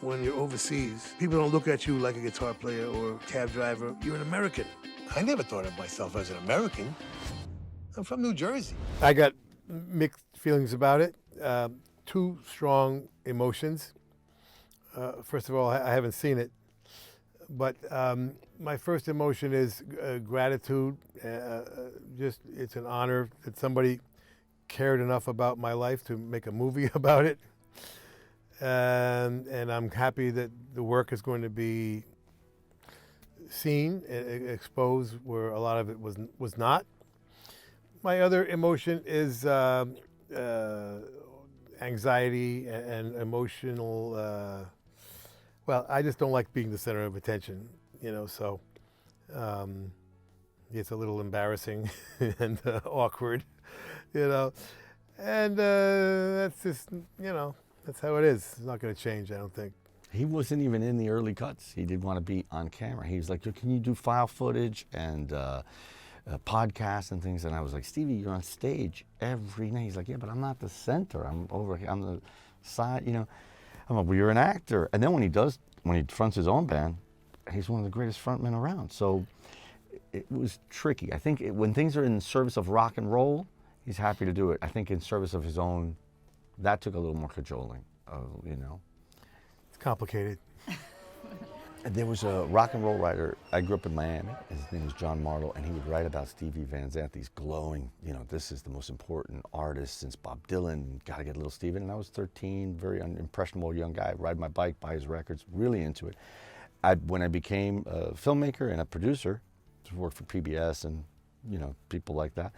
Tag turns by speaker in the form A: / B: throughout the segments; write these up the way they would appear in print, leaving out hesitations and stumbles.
A: when you're overseas, people don't look at you like a guitar player or a cab driver. You're an American. I never thought of myself as an American. I'm from New Jersey. I got mixed feelings about it. Two strong emotions. First of all, I haven't seen it, but my first emotion is gratitude. Just it's an honor that somebody cared enough about my life to make a movie about it. And I'm happy that the work is going to be seen, exposed where a lot of it was not. My other emotion is anxiety and emotional. Well, I just don't like being the center of attention, so it's a little embarrassing and awkward, and that's just, that's how it is. It's not going to change, I don't think.
B: He wasn't even in the early cuts. He did want to be on camera. He was like, can you do file footage and podcasts and things? And I was like, Stevie, you're on stage every night. He's like, yeah, but I'm not the center. I'm over here. I'm the side, I'm like, well, you're an actor. And then when he fronts his own band, he's one of the greatest frontmen around. So it was tricky. I think when things are in service of rock and roll, he's happy to do it. I think in service of his own, that took a little more cajoling,
A: It's complicated.
B: There was a rock and roll writer. I grew up in Miami. His name was John Martle, and he would write about Stevie Van Zandt, these glowing, this is the most important artist since Bob Dylan, got to get little Steven. And I was 13, very impressionable young guy, ride my bike, buy his records, really into it. When I became a filmmaker and a producer, worked for PBS and, people like that,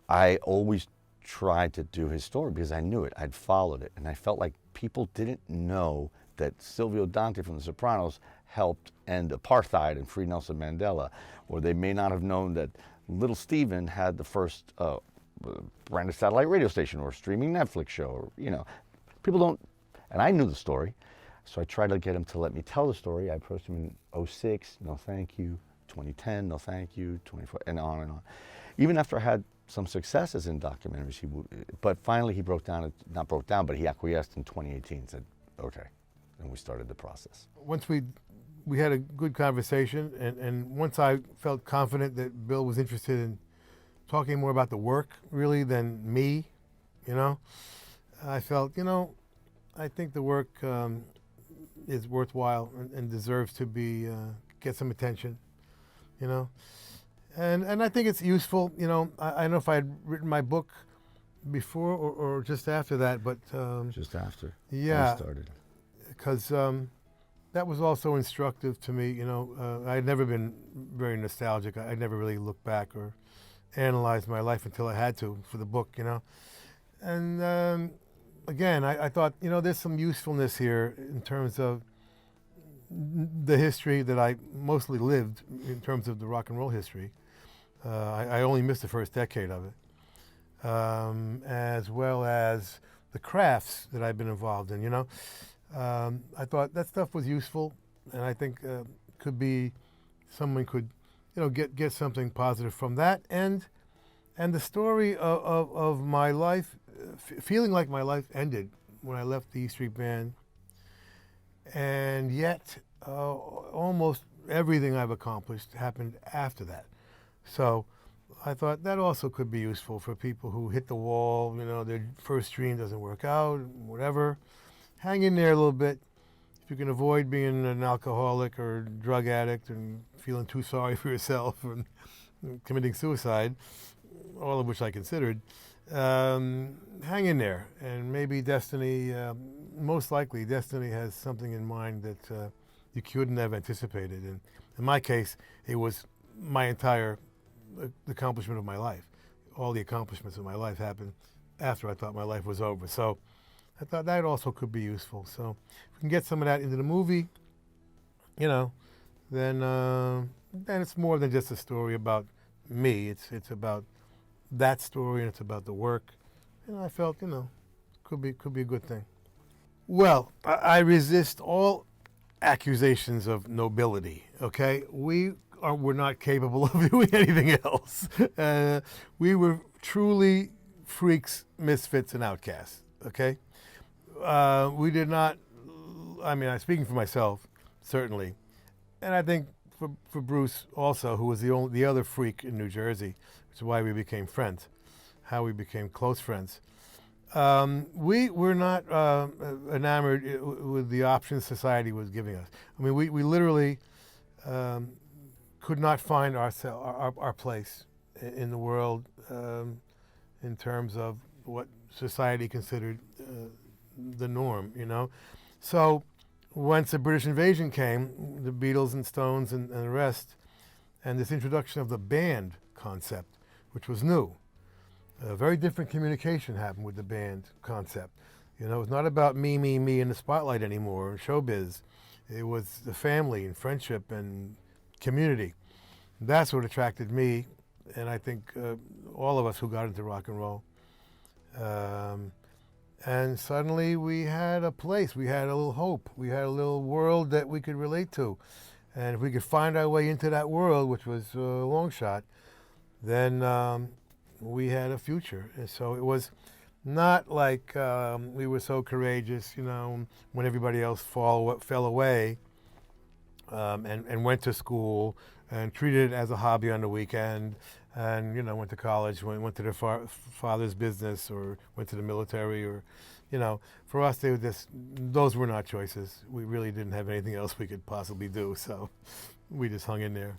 B: I always tried to do his story because I knew it, I'd followed it, and I felt like people didn't know that Silvio Dante from The Sopranos helped end apartheid and free Nelson Mandela, or they may not have known that little Steven had the first branded satellite radio station or streaming Netflix show, or, people don't, and I knew the story, so I tried to get him to let me tell the story. I approached him in 06, no thank you, 2010, no thank you, 24, and on and on. Even after I had some successes in documentaries, but finally he not broke down, but he acquiesced in 2018 and said, okay, and we started the process.
A: Once we had a good conversation, and once I felt confident that Bill was interested in talking more about the work, really, than me, I felt, I think the work is worthwhile and deserves to be, get some attention, And I think it's useful, I don't know if I had written my book before or just after that, but...
B: just after.
A: Yeah.
B: I started.
A: Because that was also instructive to me, I had never been very nostalgic. I'd never really looked back or analyzed my life until I had to for the book, And again, I thought, there's some usefulness here in terms of the history that I mostly lived, in terms of the rock and roll history. I only missed the first decade of it, as well as the crafts that I've been involved in, I thought that stuff was useful, and I think someone could, get something positive from that, and the story of my life, feeling like my life ended when I left the E Street Band, and yet almost everything I've accomplished happened after that. So I thought that also could be useful for people who hit the wall, their first dream doesn't work out, whatever. Hang in there a little bit. If you can avoid being an alcoholic or drug addict and feeling too sorry for yourself and committing suicide, all of which I considered, hang in there. And maybe destiny, most likely destiny has something in mind that you couldn't have anticipated. And in my case, it was my entire accomplishment of my life. All the accomplishments of my life happened after I thought my life was over. So I thought that also could be useful. So if we can get some of that into the movie, then it's more than just a story about me. It's about that story, and it's about the work. And I felt, could be a good thing. Well, I resist all accusations of nobility. Okay, we're not capable of doing anything else. We were truly freaks, misfits, and outcasts. Okay. We did not I mean, I'm speaking for myself, certainly, and I think for Bruce also, who was the other freak in New Jersey, which is why we became friends, how we became close friends. We were not enamored with the options society was giving us. I mean, we literally could not find our place in the world in terms of what society considered the norm, you know. So once the British invasion came, the Beatles and Stones and the rest, and this introduction of the band concept, which was new. A very different communication happened with the band concept. You know, it's not about me in the spotlight anymore, or showbiz. It was the family and friendship and community. That's what attracted me, and I think all of us who got into rock and roll. And suddenly we had a place, we had a little hope, we had a little world that we could relate to. And if we could find our way into that world, which was a long shot, then we had a future. And so it was not like we were so courageous, you know, when everybody else fell away and went to school and treated it as a hobby on the weekend and, you know, went to college, went to their father's business or went to the military or, you know, for us, those were not choices. We really didn't have anything else we could possibly do, so we just hung in there.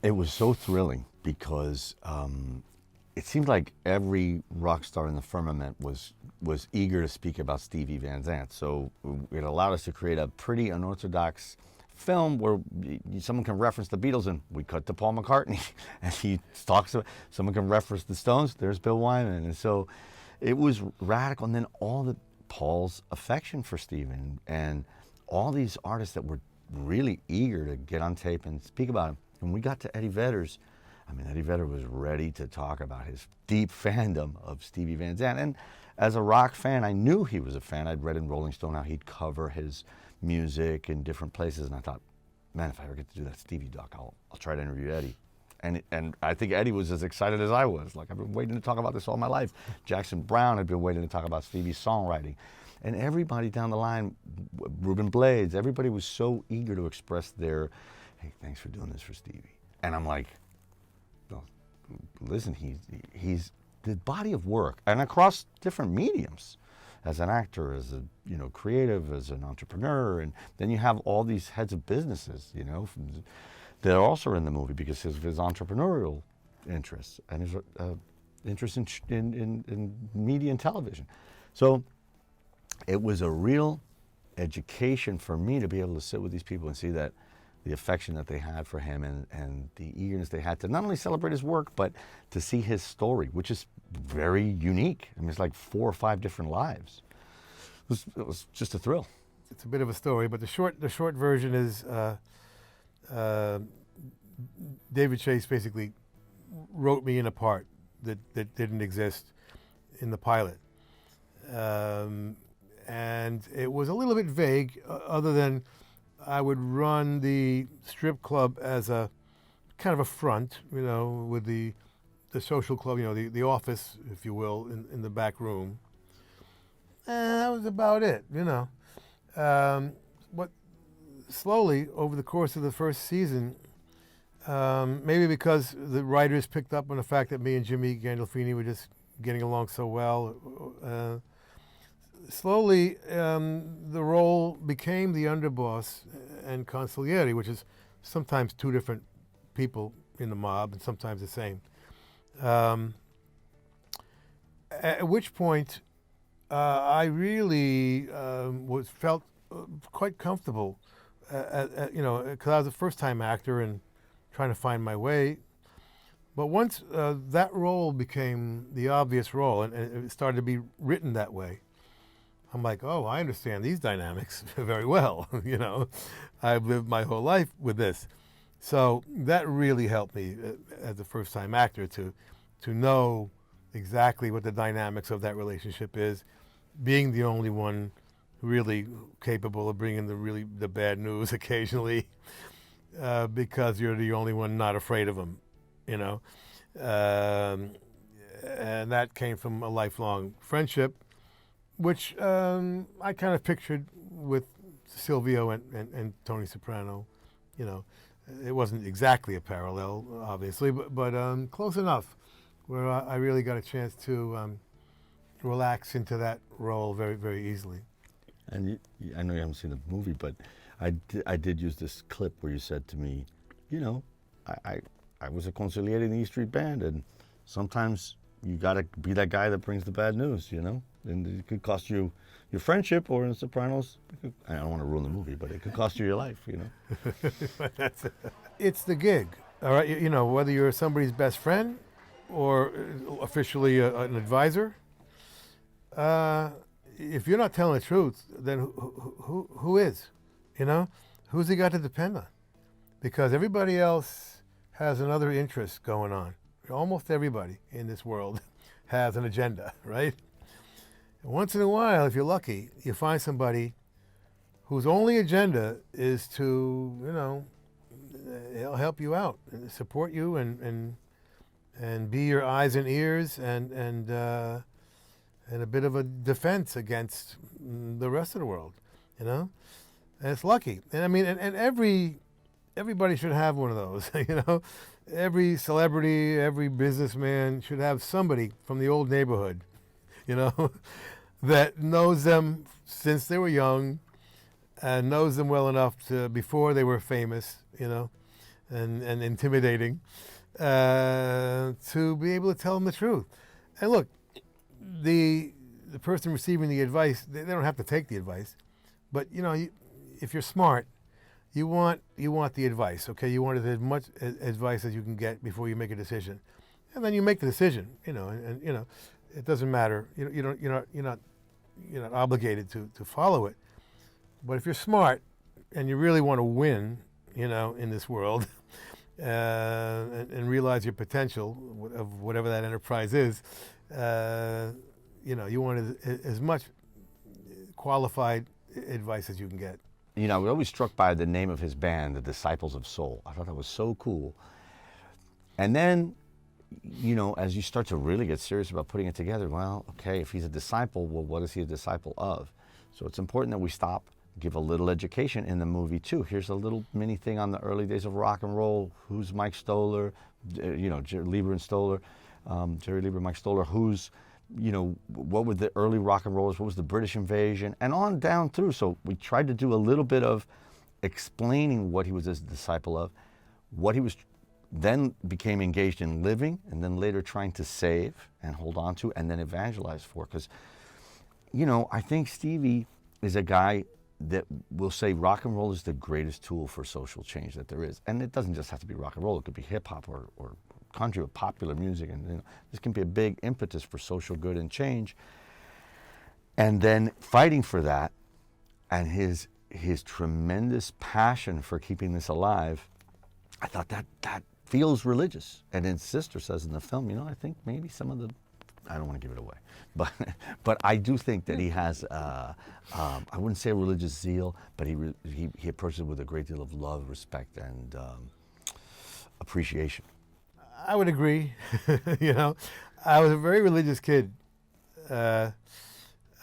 B: It was so thrilling because it seemed like every rock star in the firmament was eager to speak about Stevie Van Zandt. So it allowed us to create a pretty unorthodox film where someone can reference the Beatles and we cut to Paul McCartney and he talks about, someone can reference the Stones, there's Bill Wyman. And so it was radical. And then Paul's affection for Stephen and all these artists that were really eager to get on tape and speak about him. When we got to Eddie Vedder's, I mean, Eddie Vedder was ready to talk about his deep fandom of Stevie Van Zandt. And as a rock fan, I knew he was a fan. I'd read in Rolling Stone how he'd cover his music in different places. And I thought, man, if I ever get to do that Stevie doc, I'll try to interview Eddie. And I think Eddie was as excited as I was. Like, I've been waiting to talk about this all my life. Jackson Browne had been waiting to talk about Stevie's songwriting. And everybody down the line, Ruben Blades, everybody was so eager to express their, hey, thanks for doing this for Stevie. And I'm like, well, listen, he's the body of work, and across different mediums, as an actor, as a creative, as an entrepreneur, and then you have all these heads of businesses, that are also in the movie because of his entrepreneurial interests and his interest in media and television. So it was a real education for me to be able to sit with these people and see that the affection that they had for him and the eagerness they had to not only celebrate his work, but to see his story, which is very unique. I mean, it's like 4 or 5 different lives. It was just a thrill.
A: It's a bit of a story, but the short version is David Chase basically wrote me in a part that didn't exist in the pilot. And it was a little bit vague, other than I would run the strip club as a kind of a front, with the social club, the office, if you will, in the back room. And that was about it, But slowly, over the course of the first season, maybe because the writers picked up on the fact that me and Jimmy Gandolfini were just getting along so well, slowly the role became the underboss and consigliere, which is sometimes 2 different people in the mob and sometimes the same. At which point I really felt quite comfortable, because I was a first-time actor and trying to find my way. But once that role became the obvious role and it started to be written that way, I'm like, oh, I understand these dynamics very well. I've lived my whole life with this. So that really helped me as a first-time actor to know exactly what the dynamics of that relationship is, being the only one really capable of bringing the bad news occasionally, because you're the only one not afraid of them, and that came from a lifelong friendship, which I kind of pictured with Silvio and Tony Soprano. You know, it wasn't exactly a parallel, obviously, but close enough, where I really got a chance to relax into that role very, very easily.
B: And I know you haven't seen the movie, but I did use this clip where you said to me, you know, I was a consigliere in the E Street Band, and sometimes you got to be that guy that brings the bad news, you know? And it could cost you your friendship, or in Sopranos, I don't want to ruin the movie, but it could cost you your life, you know?
A: It's the gig, all right? You know, whether you're somebody's best friend or officially an advisor, if you're not telling the truth, then who is? You know, who's he got to depend on? Because everybody else has another interest going on. Almost everybody in this world has an agenda, right? And once in a while, if you're lucky, you find somebody whose only agenda is to, you know, he'll help you out, and support you, and be your eyes and ears, and a bit of a defense against the rest of the world, you know. And it's lucky, and I mean, and everybody should have one of those, you know. Every celebrity, every businessman should have somebody from the old neighborhood, you know, that knows them since they were young, and knows them well enough to before they were famous, you know, and intimidating, to be able to tell them the truth. And look, the person receiving the advice, they don't have to take the advice, but you know, if you're smart, you want the advice, okay? You want as much advice as you can get before you make a decision, and then you make the decision, you know, and you know, it doesn't matter. You're not obligated to follow it. But if you're smart and you really want to win, you know, in this world, and realize your potential of whatever that enterprise is, you know, you want as much qualified advice as you can get.
B: You know, I was always struck by the name of his band, the Disciples of Soul. I thought that was so cool. And then, you know, as you start to really get serious about putting it together, well, okay, if he's a disciple, well, what is he a disciple of? So it's important that we stop, give a little education in the movie too. Here's a little mini thing on the early days of rock and roll. Who's Mike Stoller? You know, Lieber and Stoller, Jerry Lieber, Mike Stoller. Who's, you know, what were the early rock and rollers? What was the British invasion? And on down through. So we tried to do a little bit of explaining what he was a disciple of, what he was then became engaged in living, and then later trying to save and hold on to, and then evangelize for. Because, you know, I think Stevie is a guy that will say rock and roll is the greatest tool for social change that there is. And it doesn't just have to be rock and roll. It could be hip hop or country or popular music. And you know, this can be a big impetus for social good and change. And then fighting for that, and his tremendous passion for keeping this alive, I thought that feels religious. And his sister says in the film, you know, I think maybe some of the, I don't want to give it away, but I do think that he has, I wouldn't say a religious zeal, but he approaches it with a great deal of love, respect, and appreciation.
A: I would agree. You know, I was a very religious kid. You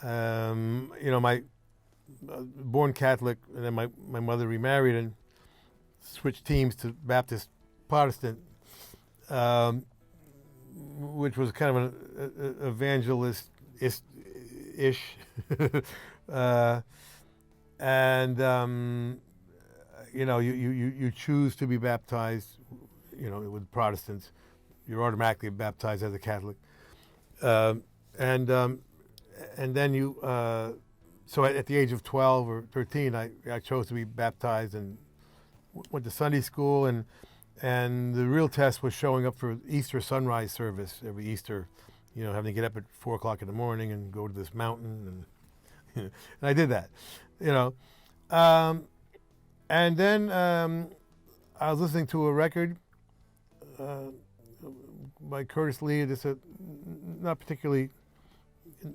A: know, my born Catholic, and then my mother remarried and switched teams to Baptist Protestant, which was kind of an evangelist-ish. And you know, you choose to be baptized, you know, with Protestants. You're automatically baptized as a Catholic. And then you, so at the age of 12 or 13, I chose to be baptized and went to Sunday school, and the real test was showing up for Easter sunrise service every Easter, you know, having to get up at 4 o'clock in the morning and go to this mountain, and, and I did that, you know. And then I was listening to a record by Curtis Lee. It's a not particularly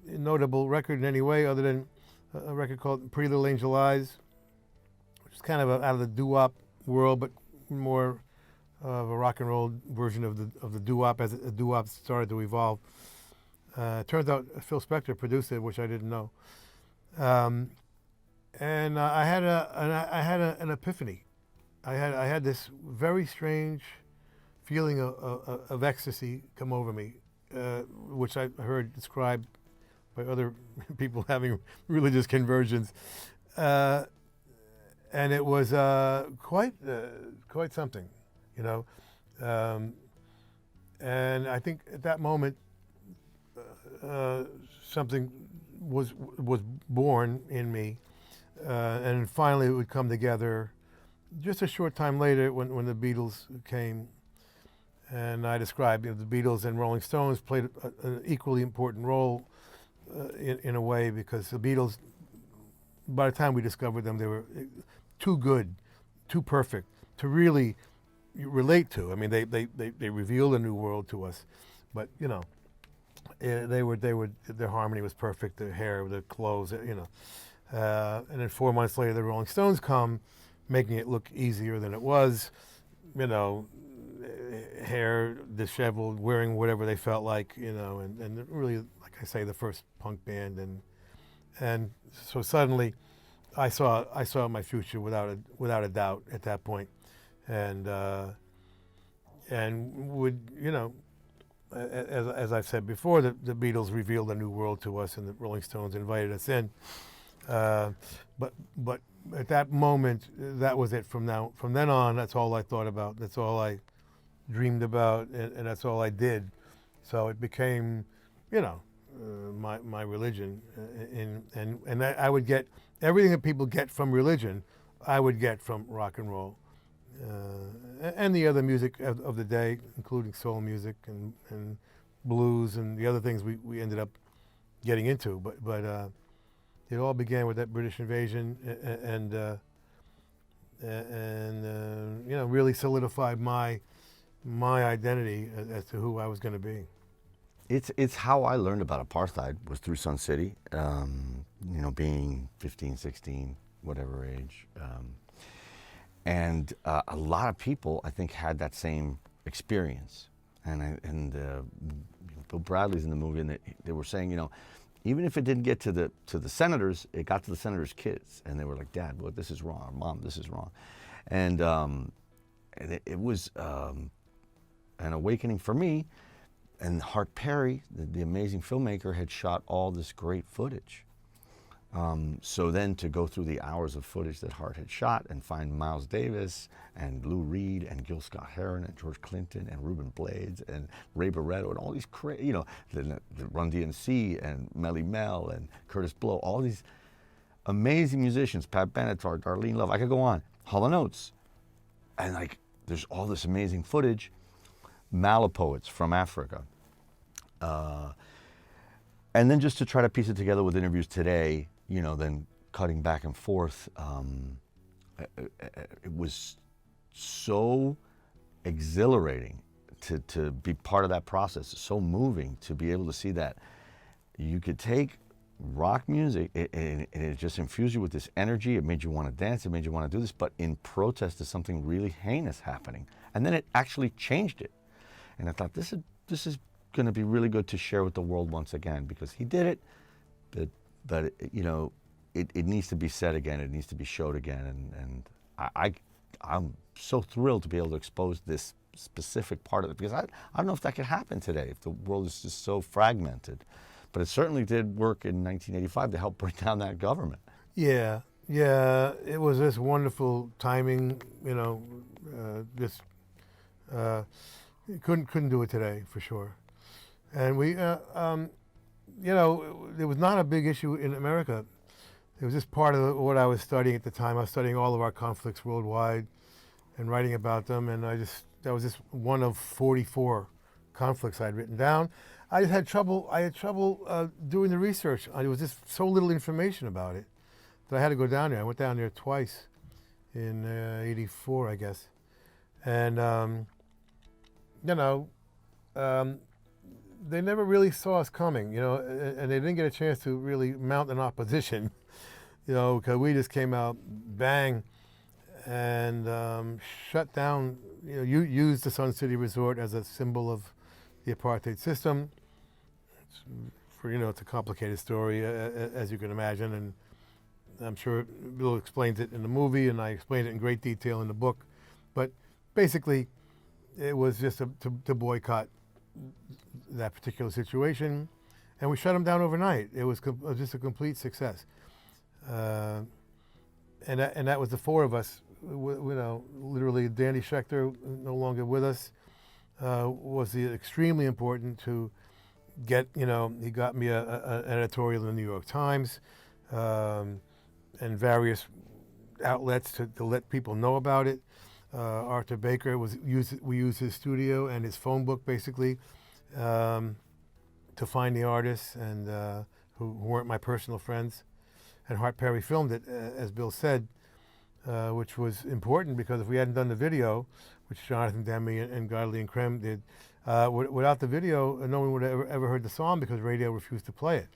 A: notable record in any way, other than a record called Pretty Little Angel Eyes, which is kind of out of the doo-wop world, but more of a rock and roll version of the doo-wop as a doo-wop started to evolve. Turns out Phil Spector produced it, which I didn't know. and I had an epiphany. I had this very strange feeling of ecstasy come over me, which I heard described by other people having religious conversions, and it was quite something, you know. And I think at that moment, something was born in me, and finally it would come together. Just a short time later, when the Beatles came, and I described, the Beatles and Rolling Stones played an equally important role in a way, because the Beatles, by the time we discovered them, they were too good, too perfect to really relate to. I mean, they revealed a new world to us, but their harmony was perfect, their hair, their clothes, and then 4 months later, the Rolling Stones come, making it look easier than it was, hair disheveled, wearing whatever they felt like, and really, like I say, the first punk band, and so suddenly, I saw my future without a doubt at that point, and would as I've said before, the Beatles revealed a new world to us, and the Rolling Stones invited us in, but at that moment, that was it. From then on, that's all I thought about. That's all I dreamed about, and that's all I did. So it became, my religion, and I would get everything that people get from religion, I would get from rock and roll, and the other music of the day, including soul music and blues and the other things we ended up getting into. But it all began with that British invasion, and really solidified my identity as to who I was going to be.
B: It's how I learned about apartheid, was through Sun City, being 15, 16, whatever age. And a lot of people, I think, had that same experience. And Bill Bradley's in the movie, and they were saying, even if it didn't get to the senators, it got to the senators' kids. And they were like, Dad, well, this is wrong. Mom, this is wrong. And it was an awakening for me. And Hart Perry, the amazing filmmaker, had shot all this great footage. So then to go through the hours of footage that Hart had shot and find Miles Davis and Lou Reed and Gil Scott-Heron and George Clinton and Ruben Blades and Ray Barretto and all these the Run DMC and Melly Mel and Curtis Blow, all these amazing musicians, Pat Benatar, Darlene Love, I could go on, Hall & Oates. And there's all this amazing footage. Malapoets from Africa. And then just to try to piece it together with interviews today, then cutting back and forth, it was so exhilarating to be part of that process, so moving to be able to see that you could take rock music and it just infused you with this energy. It made you want to dance, it made you want to do this, but in protest to something really heinous happening. And then it actually changed it. And I thought, this is going to be really good to share with the world once again, because he did it, but it needs to be said again. It needs to be showed again. And I'm so thrilled to be able to expose this specific part of it, because I don't know if that could happen today, if the world is just so fragmented. But it certainly did work in 1985 to help bring down that government.
A: Yeah, it was this wonderful timing, couldn't do it today, for sure. And we, it was not a big issue in America. It was just part of what I was studying at the time. I was studying all of our conflicts worldwide and writing about them. And that was just one of 44 conflicts I'd written down. I had trouble doing the research. There was just so little information about it that I had to go down there. I went down there twice in '84, I guess. And, they never really saw us coming, and they didn't get a chance to really mount an opposition, because we just came out, bang, and shut down, used the Sun City Resort as a symbol of the apartheid system. It's a complicated story, as you can imagine, I'm sure Bill explains it in the movie, and I explained it in great detail in the book. But basically, it was just to boycott that particular situation, and we shut them down overnight. It was just a complete success. And that was the four of us. Literally, Danny Schechter, no longer with us, was extremely important to get. He got me an editorial in the New York Times and various outlets to let people know about it. Arthur Baker we used his studio and his phone book basically to find the artists and who weren't my personal friends. And Hart Perry filmed it, as Bill said, which was important because if we hadn't done the video, which Jonathan Demme and Godley and Krem did, without the video, no one would have ever heard the song because radio refused to play it.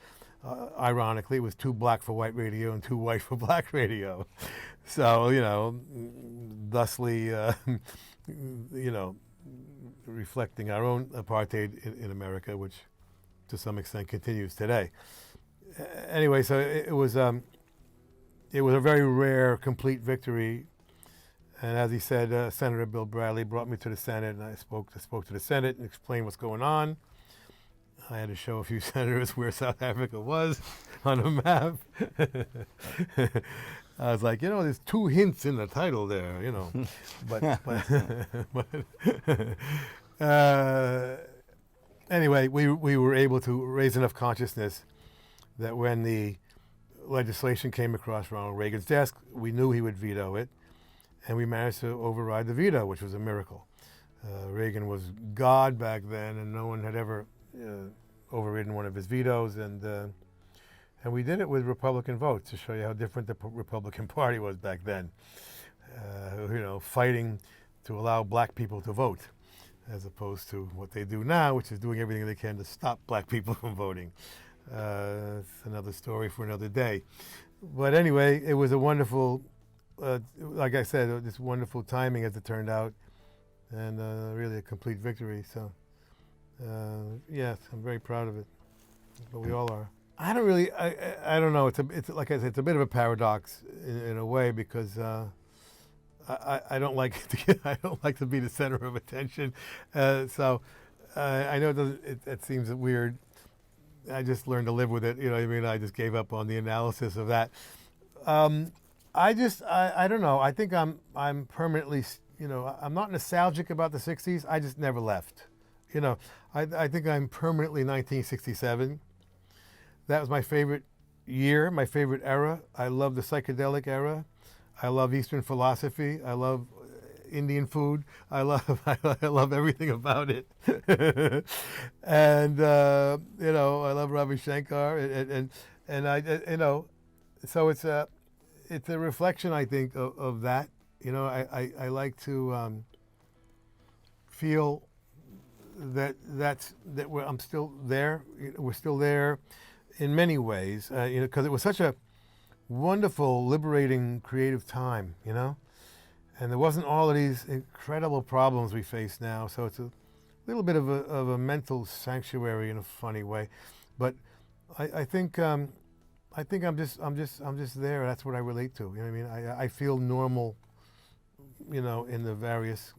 A: Ironically, it was too black for white radio and too white for black radio. So, thusly, reflecting our own apartheid in America, which to some extent continues today. Anyway, so it was a very rare, complete victory. And as he said, Senator Bill Bradley brought me to the Senate, and I spoke to the Senate and explained what's going on. I had to show a few senators where South Africa was on a map. I was like, there's 2 hints in the title there, anyway, we were able to raise enough consciousness that when the legislation came across Ronald Reagan's desk, we knew he would veto it, and we managed to override the veto, which was a miracle. Reagan was God back then, and no one had ever overridden one of his vetoes, and we did it with Republican votes to show you how different the Republican Party was back then. Fighting to allow black people to vote, as opposed to what they do now, which is doing everything they can to stop black people from voting. It's another story for another day. But anyway, it was a wonderful, like I said, this wonderful timing as it turned out, and really a complete victory. So, yes, I'm very proud of it. But we all are. I don't really, I don't know. It's like I said, it's a bit of a paradox in a way because I don't like I don't like to be the center of attention. So I know it seems weird. I just learned to live with it. I just gave up on the analysis of that. I don't know. I think I'm permanently, I'm not nostalgic about the 60s. I just never left. I think I'm permanently 1967. That was my favorite year, my favorite era. I love the psychedelic era. I love Eastern philosophy. I love Indian food. I love everything about it. And I love Ravi Shankar, and so it's a reflection, I think, of that. I like to feel that I'm still there. We're still there in many ways, because it was such a wonderful, liberating, creative time, and there wasn't all of these incredible problems we face now. So it's a little bit of a mental sanctuary in a funny way, but I think I'm just there. That's what I relate to. I feel normal, in the various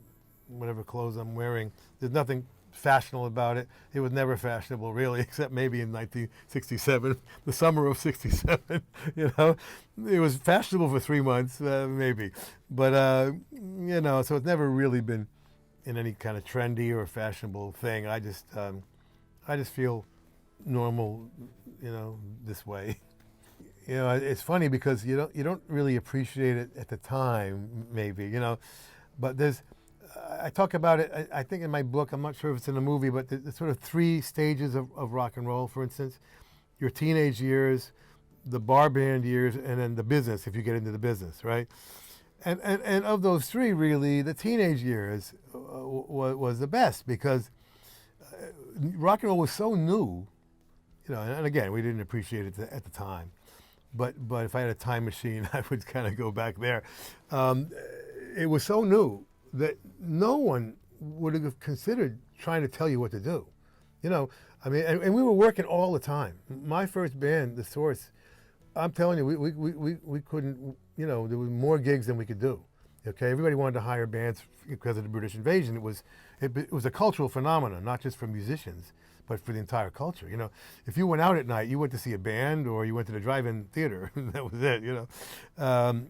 A: whatever clothes I'm wearing. There's nothing fashionable about it. It was never fashionable, really, except maybe in 1967, the summer of '67. It was fashionable for 3 months, maybe, but so it's never really been in any kind of trendy or fashionable thing. I just feel normal, this way. It's funny because you don't really appreciate it at the time, maybe, but I talk about it, I think in my book, I'm not sure if it's in the movie, but there's sort of 3 stages of rock and roll, for instance. Your teenage years, the bar band years, and then the business, if you get into the business, right? And of those 3, really, the teenage years was the best because rock and roll was so new, and again, we didn't appreciate it at the time. But if I had a time machine, I would kind of go back there. It was so new that no one would have considered trying to tell you what to do. And we were working all the time. My first band, The Source, I'm telling you, we couldn't, you know, there was more gigs than we could do. Okay, everybody wanted to hire bands because of the British invasion. It was a cultural phenomenon, not just for musicians, but for the entire culture. You know, if you went out at night, you went to see a band or you went to the drive-in theater. That was it. You know,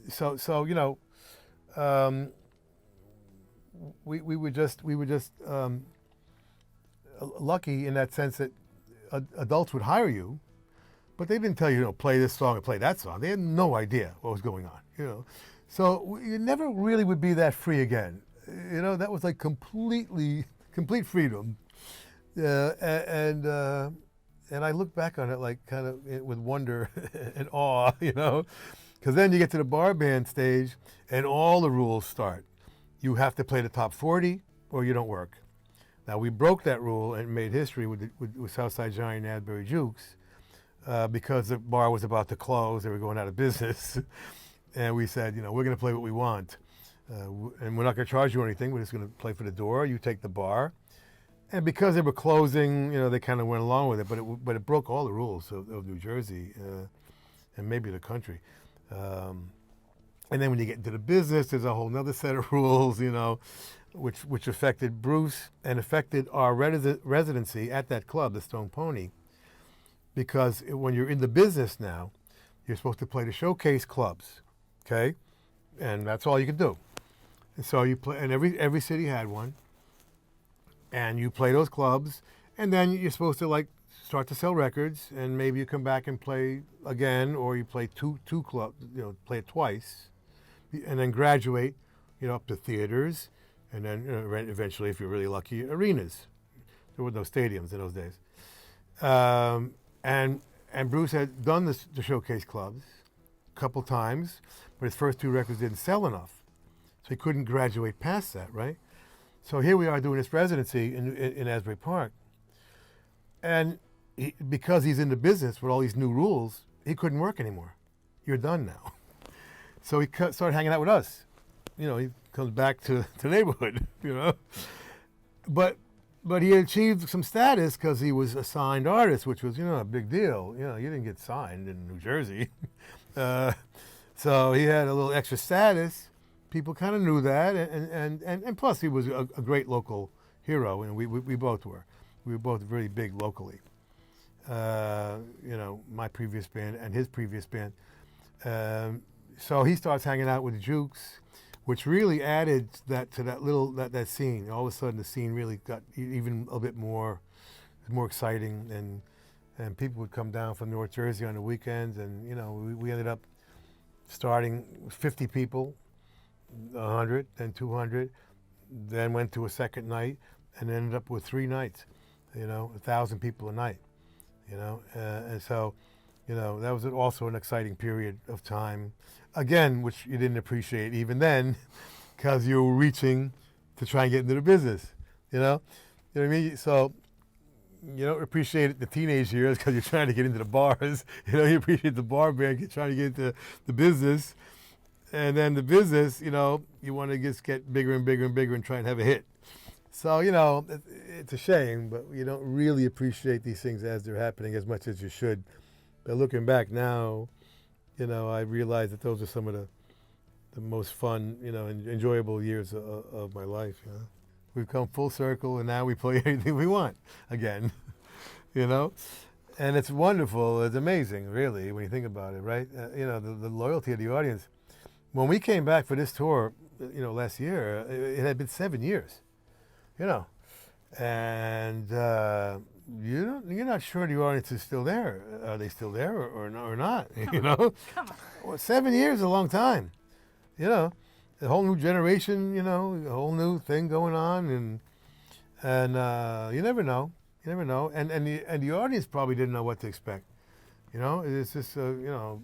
A: so you know, um, we were just lucky in that sense that adults would hire you, but they didn't tell you, you know, play this song and play that song. They had no idea what was going on, you know. So you never really would be that free again. You know, that was like complete freedom. And I look back on it like kind of with wonder and awe, you know, because then you get to the bar band stage and all the rules start. You have to play the top 40 or you don't work. Now, we broke that rule and made history with Southside Giant and Asbury Jukes because the bar was about to close. They were going out of business. And we said, you know, we're going to play what we want. And we're not going to charge you anything. We're just going to play for the door. You take the bar. And because they were closing, you know, they kind of went along with it. But it broke all the rules of New Jersey and maybe the country. And then when you get into the business, there's a whole other set of rules, you know, which affected Bruce and affected our residency at that club, the Stone Pony. Because when you're in the business now, you're supposed to play the showcase clubs, okay? And that's all you can do. And so you play, and every city had one. And you play those clubs, and then you're supposed to like start to sell records, and maybe you come back and play again, or you play two clubs, you know, play it twice, and then graduate, you know, up to theaters, and then eventually, if you're really lucky, arenas. There were no stadiums in those days. And Bruce had done the showcase clubs a couple times, but his first two records didn't sell enough, so he couldn't graduate past that, right? So here we are doing this residency in Asbury Park, and because he's in the business with all these new rules, he couldn't work anymore. You're done now. So he started hanging out with us. You know, he comes back to the neighborhood, you know. But he achieved some status because he was a signed artist, which was, you know, a big deal. You know, you didn't get signed in New Jersey. So he had a little extra status. People kind of knew that. And plus he was a great local hero, and we both were. We were both really big locally. You know, my previous band and his previous band. So he starts hanging out with the Jukes, which really added that to that scene. All of a sudden, the scene really got even a bit more exciting, and people would come down from North Jersey on the weekends, and you know, we ended up starting 50 people, 100, then 200, then went to a second night, and ended up with 3 nights. You know, 1,000 people a night. You know, and so, you know, that was also an exciting period of time, again, which you didn't appreciate even then, because you were reaching to try and get into the business, you know what I mean? So you don't appreciate it the teenage years because you're trying to get into the bars. You know, you appreciate the bar band, you're trying to get into the business, and then the business, you know, you want to just get bigger and bigger and bigger and try and have a hit. So, you know, it's a shame, but you don't really appreciate these things as they're happening as much as you should. But looking back now, you know, I realize that those are some of the most fun, you know, enjoyable years of my life. You know? We've come full circle, and now we play anything we want again, you know? And it's wonderful. It's amazing, really, when you think about it, right? You know, the loyalty of the audience. When we came back for this tour, you know, last year, it had been 7 years. You know, and you're not sure the audience is still there. Are they still there or not? You know, well, 7 years is a long time. You know, a whole new generation. You know, a whole new thing going on, and you never know. You never know. And the audience probably didn't know what to expect. You know, it's just you know,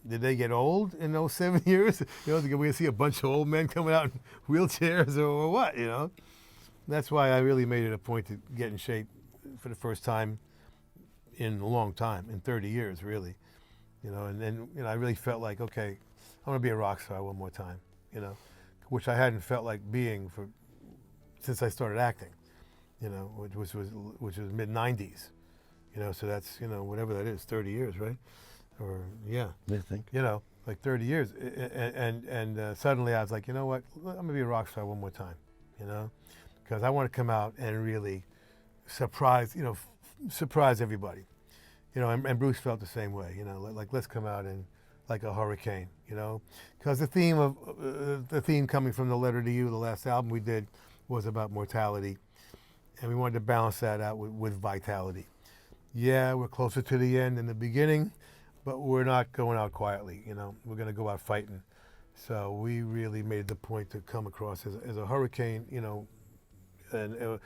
A: did they get old in those 7 years? You know, did we see a bunch of old men coming out in wheelchairs or what? You know. That's why I really made it a point to get in shape for the first time in a long time, in 30 years, really. You know, and then, you know, I really felt like, okay, I'm going to be a rock star one more time, you know, which I hadn't felt like being since I started acting, you know, which was mid-90s, you know, so that's, you know, whatever that is, 30 years, right? or yeah,
B: I think.
A: you know, like 30 years. And suddenly I was like, you know what, I'm gonna be a rock star one more time, you know, because I want to come out and really surprise, you know, surprise everybody, you know. And Bruce felt the same way, you know, like let's come out and like a hurricane, you know, because the theme coming from the Letter to You, the last album we did, was about mortality, and we wanted to balance that out with vitality. Yeah, we're closer to the end than the beginning, but we're not going out quietly, you know. We're going to go out fighting. So we really made the point to come across as a hurricane, you know. And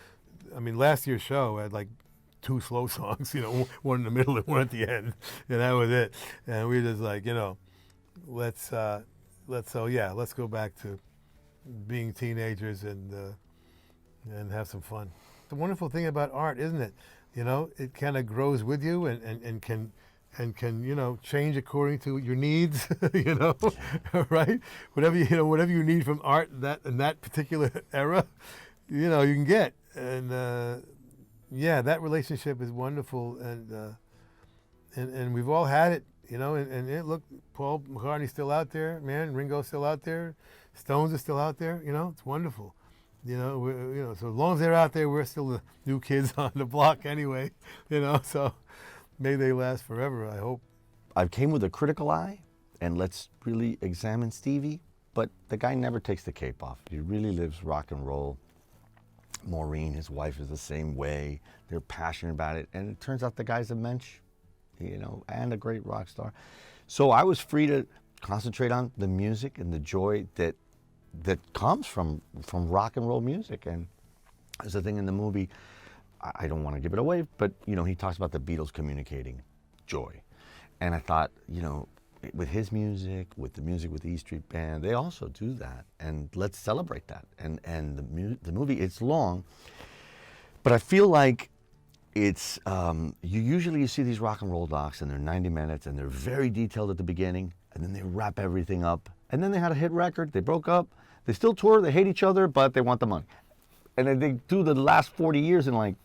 A: I mean, last year's show had like 2 slow songs, you know, one in the middle and one at the end, and that was it. And we were just like, you know, let's go back to being teenagers and have some fun. The wonderful thing about art, isn't it? You know, it kind of grows with you and can you know, change according to your needs. You know, right? Whatever you need from art in that particular era, you know, you can get. And yeah, that relationship is wonderful, and we've all had it. You know, and look, Paul McCartney's still out there, man. Ringo's still out there. Stones are still out there. You know, it's wonderful. You know, so as long as they're out there, we're still the new kids on the block anyway. You know, so may they last forever, I hope.
B: I came with a critical eye, and let's really examine Stevie, but the guy never takes the cape off. He really lives rock and roll. Maureen, his wife, is the same way. They're passionate about it, and it turns out the guy's a mensch, you know, and a great rock star. So I was free to concentrate on the music and the joy that comes from rock and roll music. And there's a thing in the movie, I don't want to give it away, but you know, he talks about the Beatles communicating joy. And I thought, you know, with his music, with the music with the E Street Band, they also do that, and let's celebrate that. And the movie, it's long, but I feel like it's you see these rock and roll docs, and they're 90 minutes, and they're very detailed at the beginning, and then they wrap everything up, and then they had a hit record, they broke up, they still tour, they hate each other, but they want the money, and then they do the last 40 years in like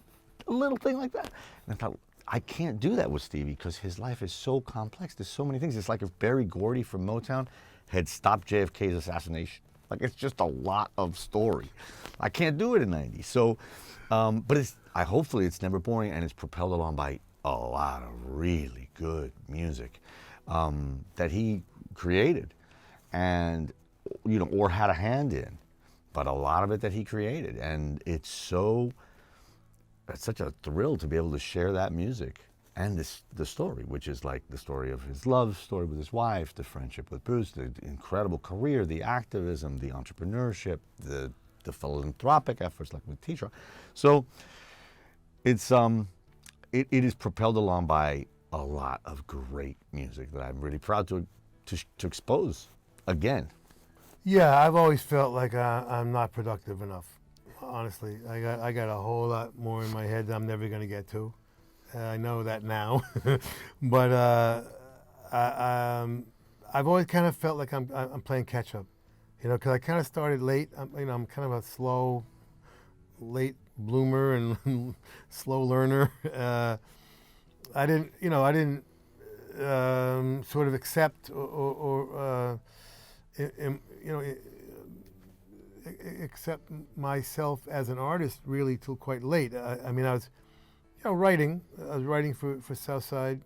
B: a little thing like that. And I thought, I can't do that with Stevie, because his life is so complex. There's so many things. It's like if Berry Gordy from Motown had stopped JFK's assassination. Like, it's just a lot of story. I can't do it in 90. So, but hopefully it's never boring, and it's propelled along by a lot of really good music that he created, and you know, or had a hand in, but a lot of it that he created, and it's such a thrill to be able to share that music and the story, which is like the story of his love story with his wife, the friendship with Bruce, the incredible career, the activism, the entrepreneurship, the philanthropic efforts like with Teacher. So it's it is propelled along by a lot of great music that I'm really proud to expose again.
A: Yeah, I've always felt like I'm not productive enough. Honestly, I got a whole lot more in my head that I'm never going to get to. I know that now, but I've always kind of felt like I'm playing catch up, you know, because I kind of started late. I'm kind of a slow, late bloomer and slow learner. I didn't sort of accept or accept myself as an artist really till quite late. I mean, I was, writing. I was writing for Southside,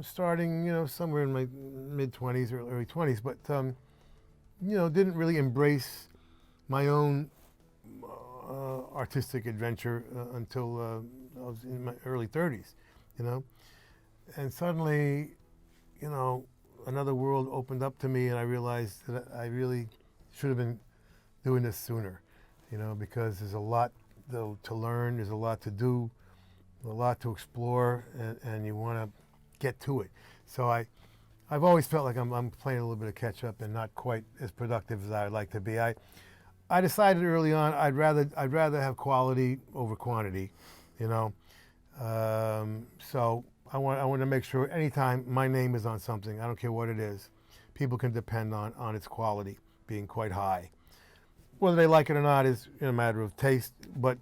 A: starting, somewhere in my mid-20s or early 20s, but, didn't really embrace my own artistic adventure until I was in my early 30s, And suddenly, another world opened up to me, and I realized that I really should have been doing this sooner, because there's a lot though to learn, there's a lot to do, a lot to explore, and you want to get to it. So I've always felt like I'm playing a little bit of catch up and not quite as productive as I'd like to be. I decided early on I'd rather have quality over quantity, So I want to make sure anytime my name is on something, I don't care what it is, people can depend on its quality being quite high. Whether they like it or not is a matter of taste, but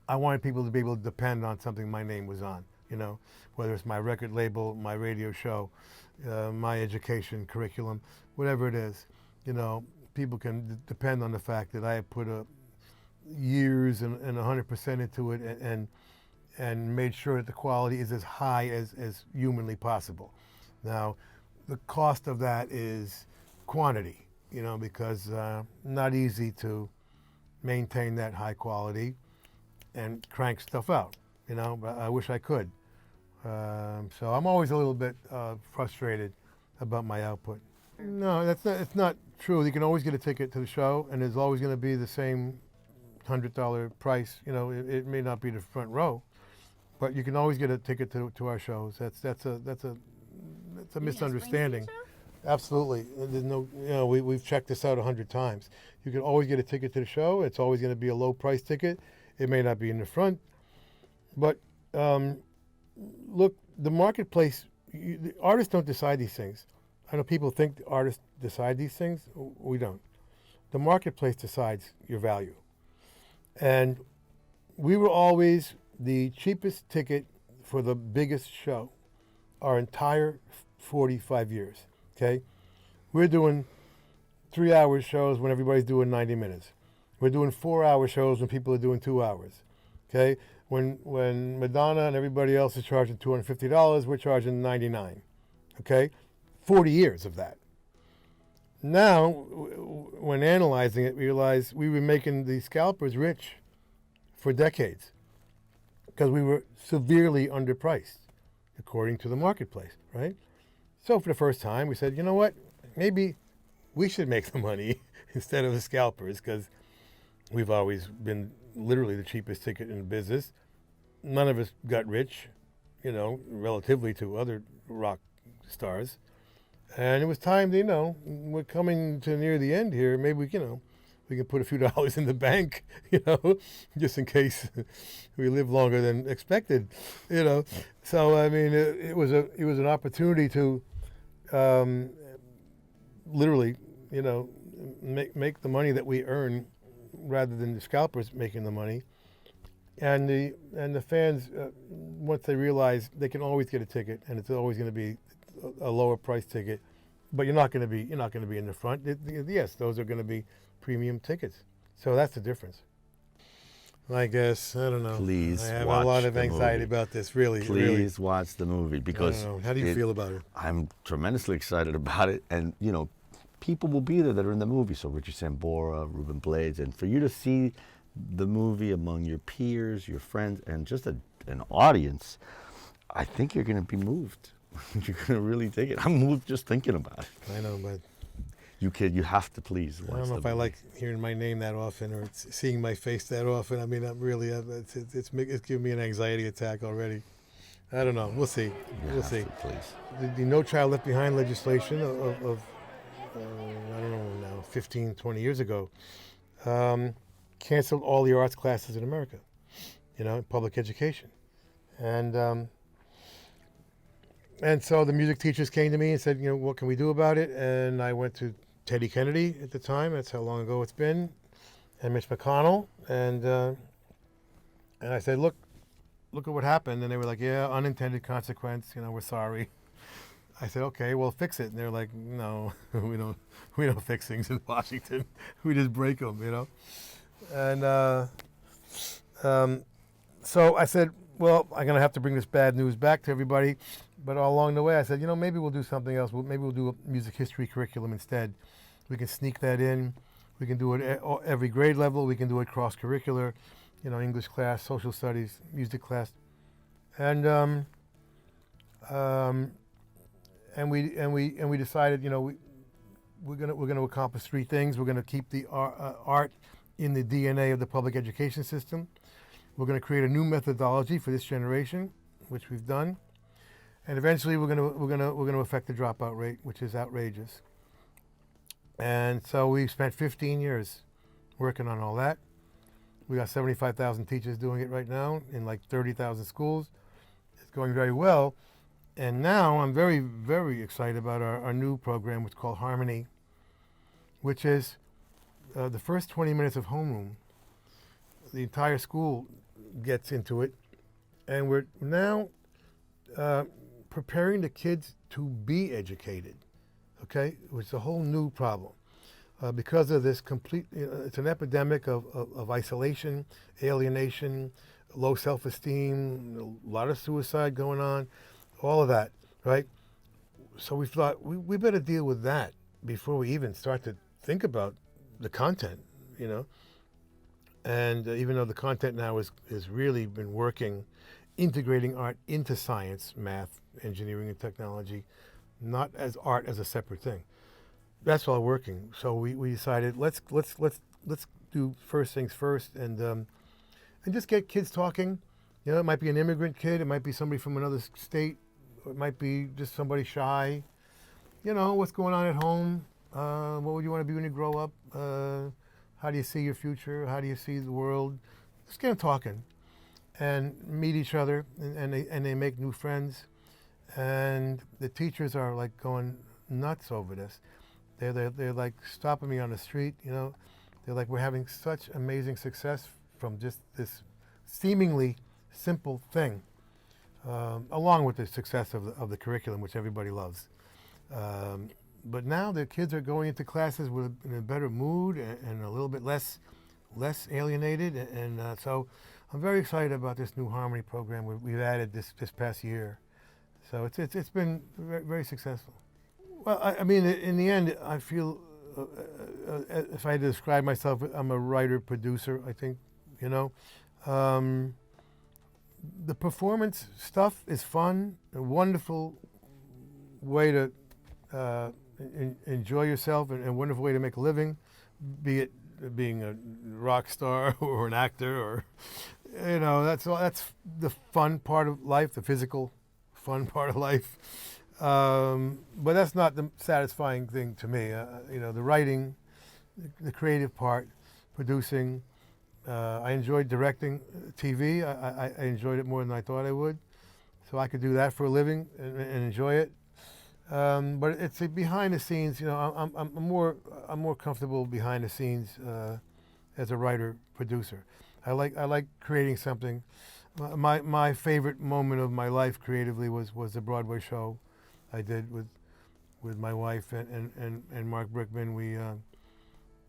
A: I wanted people to be able to depend on something my name was on, you know, whether it's my record label, my radio show, my education curriculum, whatever it is. You know, people can depend on the fact that I have put years and 100% into it, and made sure that the quality is as high as humanly possible. Now, the cost of that is quantity, you know, because not easy to maintain that high quality and crank stuff out, you know, but I wish I could. So I'm always a little bit frustrated about my output. No, it's not true. You can always get a ticket to the show, and there's always going to be the same $100 price. You know, it may not be the front row, but you can always get a ticket to our shows. That's a misunderstanding. Absolutely. There's no, you know, we've checked this out 100 times. You can always get a ticket to the show. It's always going to be a low price ticket. It may not be in the front, but look, the marketplace. The artists don't decide these things. I know people think the artists decide these things. We don't. The marketplace decides your value. And we were always the cheapest ticket for the biggest show our entire 45 years, okay? We're doing 3-hour shows when everybody's doing 90 minutes. We're doing 4-hour shows when people are doing 2 hours, okay? When Madonna and everybody else is charging $250, we're charging $99, okay? 40 years of that. Now, when analyzing it, we realize we were making the scalpers rich for decades because we were severely underpriced according to the marketplace, right? So for the first time, we said, you know what? Maybe we should make the money instead of the scalpers, because we've always been literally the cheapest ticket in the business. None of us got rich, you know, relatively to other rock stars. And it was time to, you know, we're coming to near the end here. Maybe we can put a few dollars in the bank, you know, just in case we live longer than expected, you know. So I mean, it was an opportunity to literally, you know, make the money that we earn, rather than the scalpers making the money. And the fans, once they realize they can always get a ticket, and it's always going to be a lower price ticket, but you're not going to be in the front. Yes, those are going to be premium tickets. So that's the difference. I guess, I don't know.
B: Please
A: I have
B: watch
A: a lot of
B: the
A: anxiety
B: movie.
A: about this, really.
B: Please watch the movie, because
A: I don't know. How do you feel about it?
B: I'm tremendously excited about it, and you know, people will be there that are in the movie. So Richie Sambora, Ruben Blades, and for you to see the movie among your peers, your friends, and just an audience, I think you're going to be moved. You're going to really take it. I'm moved just thinking about it.
A: I know, but
B: you have to please watch.
A: I don't know if I like hearing my name that often, or seeing my face that often. I mean, it's giving me an anxiety attack already. I don't know. We'll see. We'll see.
B: Please.
A: The No Child Left Behind legislation of I don't know now, 15, 20 years ago, canceled all the arts classes in America, you know, in public education. And so the music teachers came to me and said, you know, what can we do about it? And I went to Teddy Kennedy at the time. That's how long ago it's been. And Mitch McConnell. And I said, look at what happened. And they were like, yeah, unintended consequence. You know, we're sorry. I said, okay, well, fix it. And they're like, no, we don't fix things in Washington. We just break them, you know. And so I said, well, I'm going to have to bring this bad news back to everybody. But along the way, I said, you know, maybe we'll do something else. Maybe we'll do a music history curriculum instead. We can sneak that in. We can do it at every grade level. We can do it cross-curricular, you know, English class, social studies, music class. And we decided, you know, we're gonna accomplish 3 things. We're gonna keep the art in the DNA of the public education system. We're gonna create a new methodology for this generation, which we've done. And eventually, we're gonna affect the dropout rate, which is outrageous. And so we spent 15 years working on all that. We got 75,000 teachers doing it right now in like 30,000 schools. It's going very well. And now I'm very, very excited about our new program, which is called Harmony, which is the first 20 minutes of homeroom. The entire school gets into it, and we're now preparing the kids to be educated, okay, which is a whole new problem. Because of this complete, it's an epidemic of isolation, alienation, low self-esteem, a lot of suicide going on, all of that, right? So we thought we better deal with that before we even start to think about the content, you know. And even though the content now is really been working, integrating art into science, math, engineering, and technology, not as art as a separate thing. That's all working. So we decided let's do first things first, and just get kids talking. You know, it might be an immigrant kid, it might be somebody from another state, or it might be just somebody shy. You know, what's going on at home? What would you want to be when you grow up? How do you see your future? How do you see the world? Just get them talking, and meet each other, and they make new friends, and the teachers are like going nuts over this. They're like stopping me on the street, you know. They're like, we're having such amazing success from just this seemingly simple thing, along with the success of the curriculum, which everybody loves. But now the kids are going into classes in a better mood and a little bit less alienated, and so I'm very excited about this new Harmony program we've added this past year. So it's been very, very successful. Well, I mean, in the end, I feel if I had to describe myself, I'm a writer producer. I think, you know, the performance stuff is fun, a wonderful way to enjoy yourself, and a wonderful way to make a living, be it being a rock star or an actor, or, you know, that's the fun part of life, the physical fun part of life. But that's not the satisfying thing to me. You know, the writing, the creative part, producing. I enjoyed directing TV. I enjoyed it more than I thought I would. So I could do that for a living and enjoy it. But it's behind the scenes. You know, I'm more comfortable behind the scenes as a writer producer. I like creating something. My favorite moment of my life creatively was the Broadway show I did with my wife and Mark Brickman. We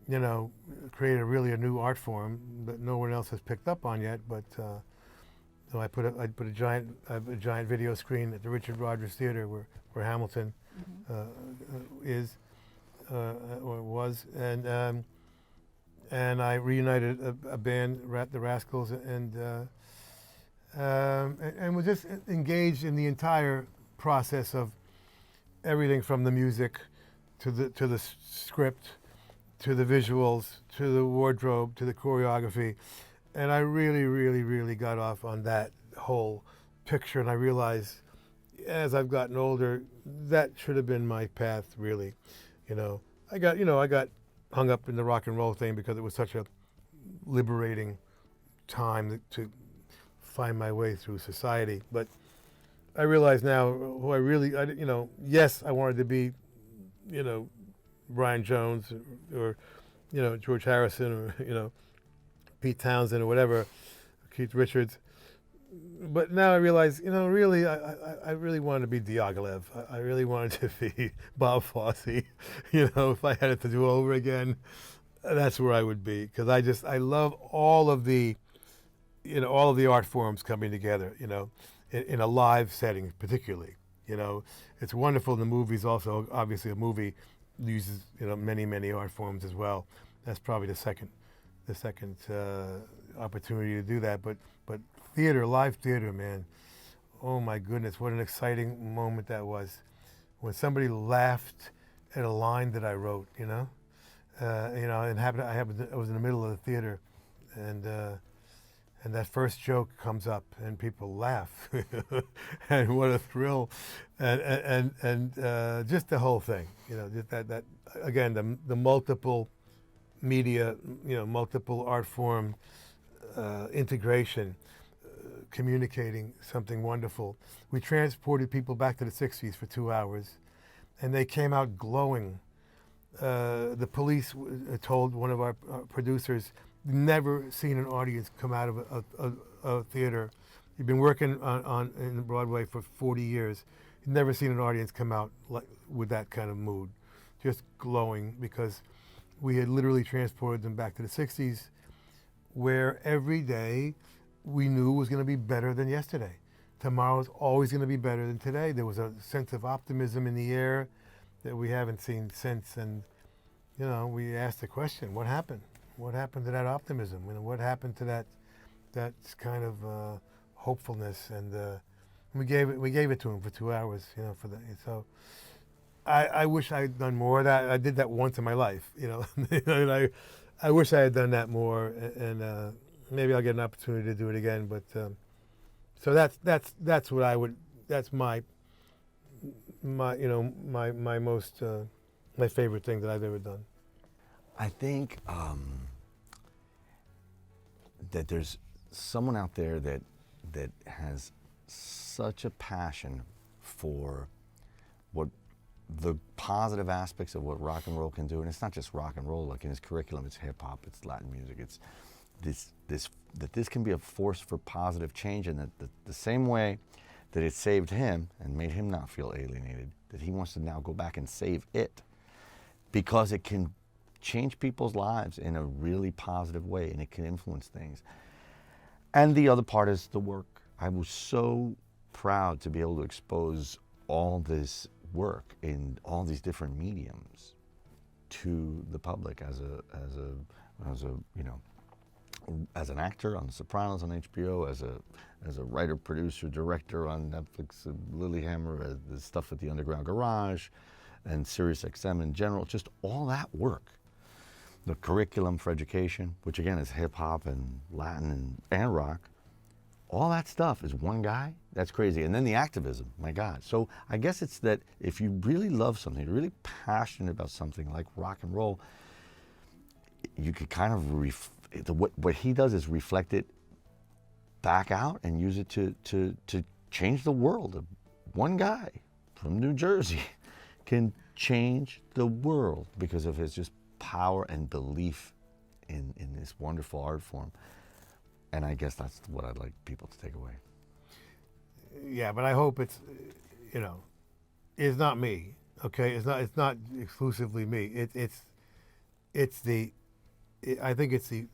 A: you know, created a new art form that no one else has picked up on yet. But so I put a giant video screen at the Richard Rodgers Theater where Hamilton is or was, and I reunited a band, the Rascals, and was just engaged in the entire process of everything from the music to the script, to the visuals, to the wardrobe, to the choreography. And I really, really, really got off on that whole picture. And I realized as I've gotten older, that should have been my path, really. You know, I got hung up in the rock and roll thing because it was such a liberating time to find my way through society. But I realize now yes, I wanted to be, you know, Brian Jones or you know, George Harrison, or, you know, Pete Townsend or whatever, Keith Richards. But now I realize, you know, really, I really wanted to be Diaghilev. I really wanted to be Bob Fosse. You know, if I had it to do over again, that's where I would be. Because I love all of the art forms coming together, you know, in a live setting particularly. You know, it's wonderful in the movies also. Obviously, a movie uses, you know, many art forms as well. That's probably the second opportunity to do that. But theater, live theater, man, oh my goodness, what an exciting moment that was when somebody laughed at a line that I wrote. You know, and I was in the middle of the theater, and that first joke comes up and people laugh, and what a thrill, and just the whole thing, you know, just that again, the multiple media, you know, multiple art form integration, communicating something wonderful. We transported people back to the 60s for 2 hours, and they came out glowing. The police told one of our producers, never seen an audience come out of a theater He'd been working in Broadway for 40 years. He'd never seen an audience come out with that kind of mood, just glowing, because we had literally transported them back to the 60s, where every day we knew was going to be better than yesterday. Tomorrow's always going to be better than today. There was a sense of optimism in the air that we haven't seen since. And, you know, we asked the question, what happened? What happened to that optimism? You know, what happened to that kind of hopefulness? And we gave it to him for 2 hours, you know, for that. So I wish I had done more of that. I did that once in my life, you know, and I wish I had done that more, and maybe I'll get an opportunity to do it again. But so that's what I would. That's my you know my most my favorite thing that I've ever done.
B: I think that there's someone out there that has such a passion for what the positive aspects of what rock and roll can do, and it's not just rock and roll. Like in his curriculum, it's hip hop, it's Latin music, it's this can be a force for positive change, and that the same way that it saved him and made him not feel alienated, that he wants to now go back and save it, because it can change people's lives in a really positive way, and it can influence things. And the other part is the work. I was so proud to be able to expose all this work in all these different mediums to the public as a you know, as an actor on The Sopranos on HBO, as a writer, producer, director on Netflix, Lilyhammer, the stuff at the Underground Garage, and SiriusXM in general, just all that work. The curriculum for education, which again is hip hop and Latin and rock, all that stuff is one guy. That's crazy. And then the activism, my God. So I guess it's that if you really love something, you're really passionate about something like rock and roll, you could kind of, what he does is reflect it back out and use it to change the world. One guy from New Jersey can change the world because of his just power and belief in this wonderful art form. And I guess that's what I'd like people to take away.
A: Yeah, but I hope it's, you know, it's not me. Okay, it's not exclusively me. I think it's the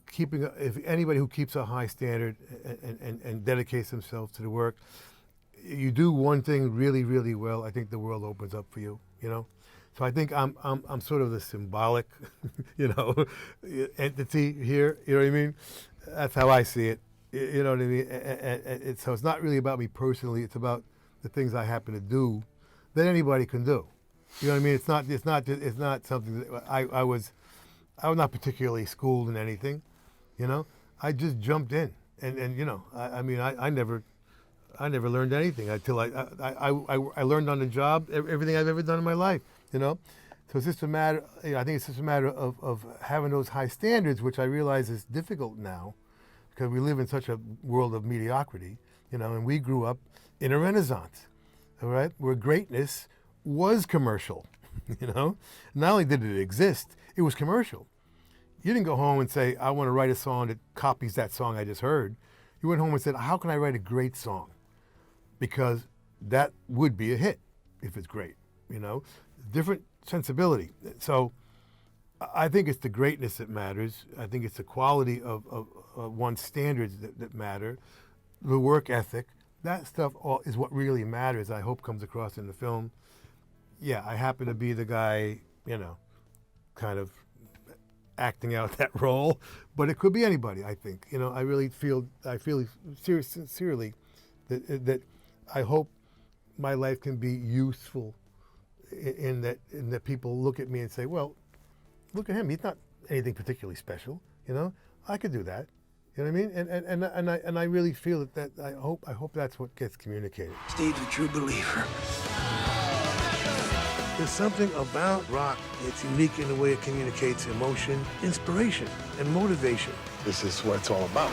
A: keeping. If anybody who keeps a high standard and dedicates themselves to the work, you do one thing really, really well, I think the world opens up for you. You know. So I think I'm sort of the symbolic, you know, entity here. You know what I mean? That's how I see it. You know what I mean? So it's not really about me personally. It's about the things I happen to do that anybody can do. You know what I mean? It's not something that I was not particularly schooled in anything. You know, I just jumped in, and you know, I mean, I never learned anything until I learned on the job everything I've ever done in my life. You know, so it's just a matter. You know, I think it's just a matter of having those high standards, which I realize is difficult now, because we live in such a world of mediocrity. You know, and we grew up in a Renaissance, all right, where greatness was commercial. You know, not only did it exist, it was commercial. You didn't go home and say, "I want to write a song that copies that song I just heard." You went home and said, "How can I write a great song?" Because that would be a hit if it's great. You know. Different sensibility. So I think it's the greatness that matters. I think it's the quality of one's standards that matter. The work ethic, that stuff all is what really matters. I hope comes across in the film. Yeah, I happen to be the guy, you know, kind of acting out that role, but it could be anybody, I think. You know, I feel sincerely that I hope my life can be useful in that people look at me and say, well, look at him. He's not anything particularly special. You know, I could do that. You know what I mean? And I really feel that I hope that's what gets communicated.
C: Steve's a true believer. There's something about rock that's unique in the way it communicates emotion, inspiration, and motivation.
D: This is what it's all about.